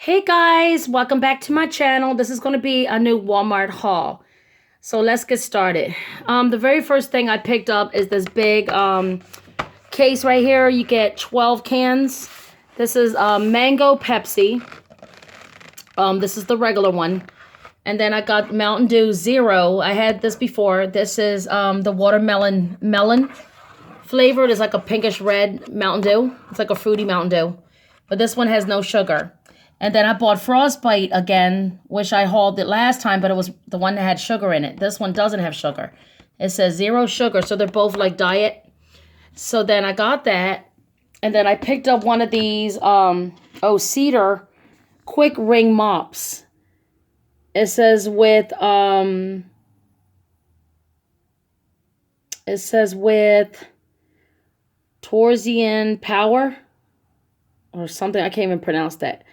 Hey guys, welcome back to my channel. This is going to be a new Walmart haul. So let's get started. The very first thing I picked up is this big case right here. You get 12 cans. This is mango Pepsi. This is the regular one. And then I got Mountain Dew Zero. I had this before. This is the watermelon melon flavored. It's like a pinkish red Mountain Dew. It's like a fruity Mountain Dew. But this one has no sugar. And then I bought Frostbite again, which I hauled it last time, but it was the one that had sugar in it. This one doesn't have sugar. It says zero sugar, so they're both like diet. So then I got that. And then I picked up one of these, Cedar quick ring mops. It says with Torsian power or something. I can't even pronounce that.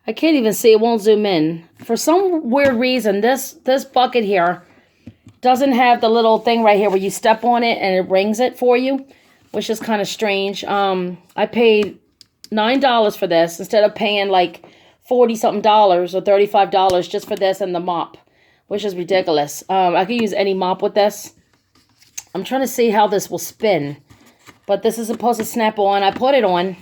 I can't even see. It won't zoom in. For some weird reason, this bucket here doesn't have the little thing right here where you step on it and it rings it for you, which is kind of strange. I paid $9 for this instead of paying like $40-something or $35 just for this and the mop, which is ridiculous. I could use any mop with this. I'm trying to see how this will spin, but this is supposed to snap on. I put it on.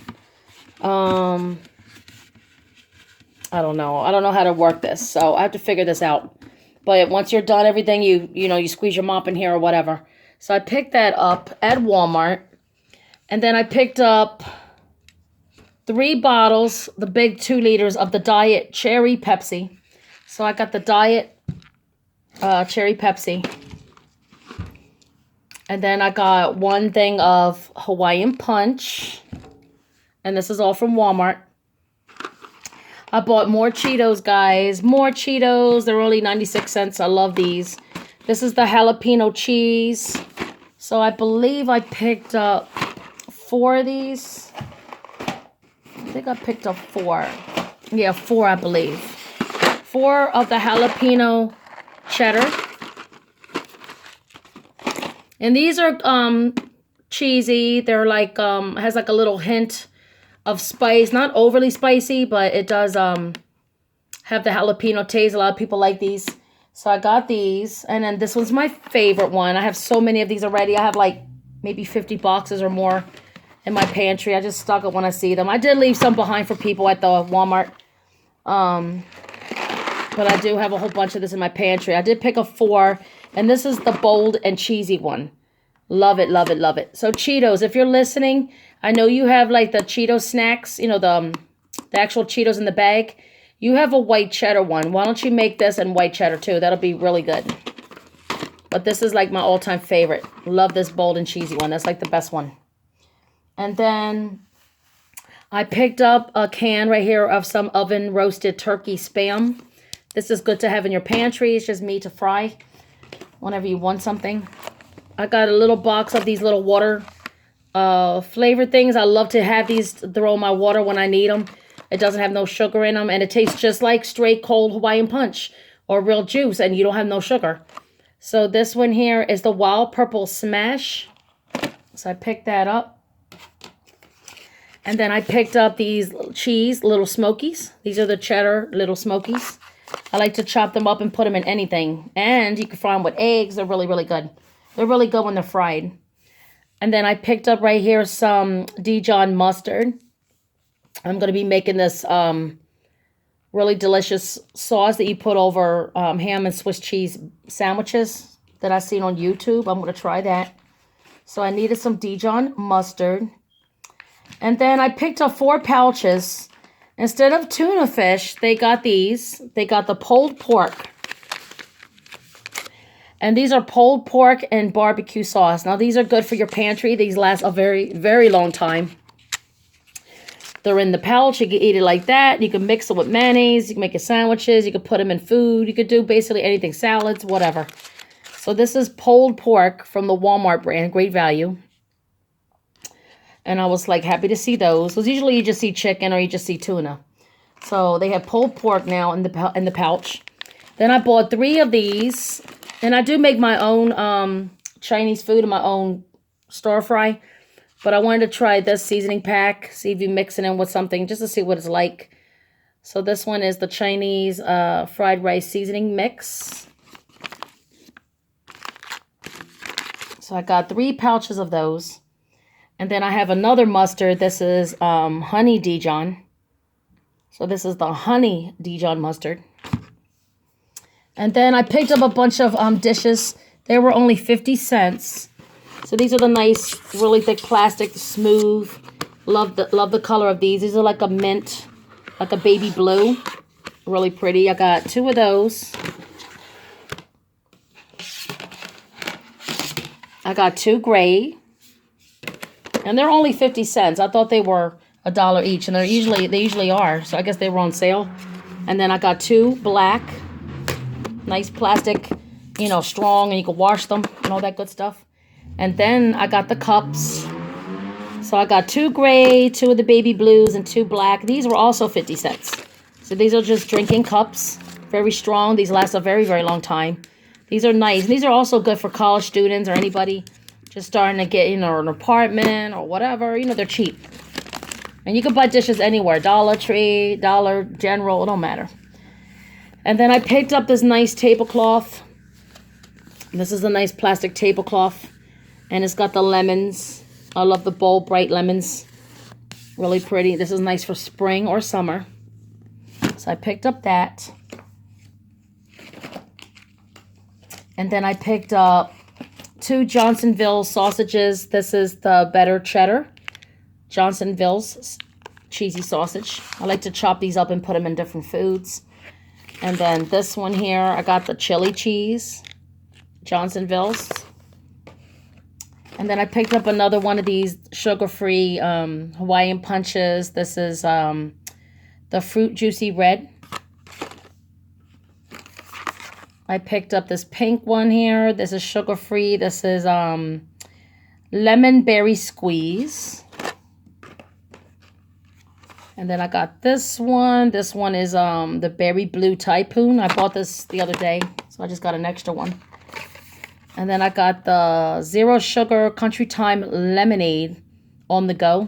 I don't know. I don't know how to work this, so I have to figure this out. But once you're done everything, you squeeze your mop in here or whatever. So I picked that up at Walmart. And then I picked up 3 bottles, the big 2 liters of the Diet Cherry Pepsi. So I got the Diet Cherry Pepsi. And then I got 1 thing of Hawaiian Punch. And this is all from Walmart. I bought more Cheetos, guys. More Cheetos. They're only 96 cents. I love these. This is the jalapeno cheese. So I believe I picked up 4 of these. I think I picked up 4. Yeah, 4, I believe. 4 of the jalapeno cheddar. And these are cheesy. They're like has like a little hint of spice, not overly spicy, but it does have the jalapeno taste. A lot of people like these. So I got these. And then this one's my favorite one. I have so many of these already. I have like maybe 50 boxes or more in my pantry. I just stock it when I see them. I did leave some behind for people at the Walmart. But I do have a whole bunch of this in my pantry. I did pick up 4. And this is the bold and cheesy one. Love it, love it, love it. So Cheetos, if you're listening, I know you have like the Cheetos snacks, the actual Cheetos in the bag. You have a white cheddar one. Why don't you make this in white cheddar too? That'll be really good. But this is like my all-time favorite. Love this bold and cheesy one. That's like the best one. And then I picked up a can right here of some oven roasted turkey Spam. This is good to have in your pantry. It's just meat to fry whenever you want something. I got a little box of these little water flavored things. I love to have these throw in my water when I need them. It doesn't have no sugar in them, and it tastes just like straight cold Hawaiian Punch or real juice, and you don't have no sugar. So this one here is the Wild Purple Smash. So I picked that up. And then I picked up these cheese little Smokies. These are the cheddar little Smokies. I like to chop them up and put them in anything. And you can fry them with eggs. They're really, really good. They're really good when they're fried. And then I picked up right here some Dijon mustard. I'm going to be making this really delicious sauce that you put over ham and Swiss cheese sandwiches that I've seen on YouTube. I'm going to try that. So I needed some Dijon mustard. And then I picked up 4 pouches. Instead of tuna fish, they got these. They got the pulled pork. And these are pulled pork and barbecue sauce. Now, these are good for your pantry. These last a very, very long time. They're in the pouch. You can eat it like that. You can mix it with mayonnaise. You can make it sandwiches. You can put them in food. You could do basically anything. Salads, whatever. So this is pulled pork from the Walmart brand. Great value. And I was like happy to see those. Because usually you just see chicken or you just see tuna. So they have pulled pork now in the pouch. Then I bought 3 of these. And I do make my own Chinese food and my own stir fry. But I wanted to try this seasoning pack. See if you mix it in with something just to see what it's like. So this one is the Chinese fried rice seasoning mix. So I got 3 pouches of those. And then I have another mustard. This is honey Dijon. So this is the honey Dijon mustard. And then I picked up a bunch of dishes. They were only 50 cents. So these are the nice, really thick plastic, smooth. Love the color of these. These are like a mint, like a baby blue. Really pretty. I got 2 of those. I got 2 gray. And they're only 50 cents. I thought they were $1 each. And they usually are. So I guess they were on sale. And then I got 2 black. Nice plastic, you know, strong. And you can wash them and all that good stuff. And then I got the cups. So I got 2 gray, 2 of the baby blues, and 2 black. These were also 50 cents. So these are just drinking cups. Very strong. These last a very, very long time. These are nice. These are also good for college students or anybody just starting to get, you know, an apartment or whatever. You know, they're cheap. And you can buy dishes anywhere. Dollar Tree, Dollar General, it don't matter. And then I picked up this nice tablecloth. This is a nice plastic tablecloth. And it's got the lemons. I love the bold, bright lemons. Really pretty. This is nice for spring or summer. So I picked up that. And then I picked up 2 Johnsonville sausages. This is the better cheddar. Johnsonville's cheesy sausage. I like to chop these up and put them in different foods. And then this one here, I got the chili cheese. Johnsonville's. And then I picked up another one of these sugar-free Hawaiian punches. This is the Fruit Juicy Red. I picked up this pink one here. This is sugar-free. This is Lemon Berry Squeeze. And then I got this one. This one is the Berry Blue Typhoon. I bought this the other day, so I just got an extra one. And then I got the Zero Sugar Country Time Lemonade on the go.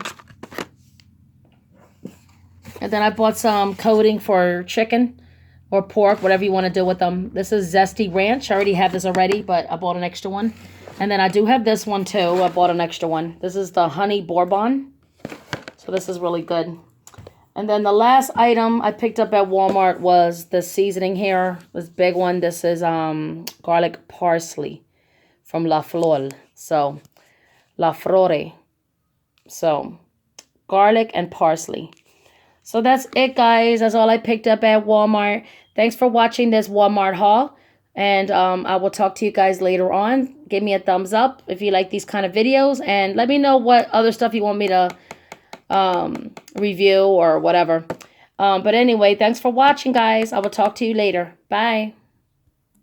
And then I bought some coating for chicken or pork, whatever you want to do with them. This is Zesty Ranch. I already have this already, but I bought an extra one. And then I do have this one too. I bought an extra one. This is the Honey Bourbon. So this is really good. And then the last item I picked up at Walmart was the seasoning here. This big one. This is garlic parsley from La Flor. So, La Flore. So, garlic and parsley. So that's it, guys. That's all I picked up at Walmart. Thanks for watching this Walmart haul. And I will talk to you guys later on. Give me a thumbs up if you like these kind of videos. And let me know what other stuff you want me to review or whatever. But anyway, thanks for watching, guys. I will talk to you later. Bye.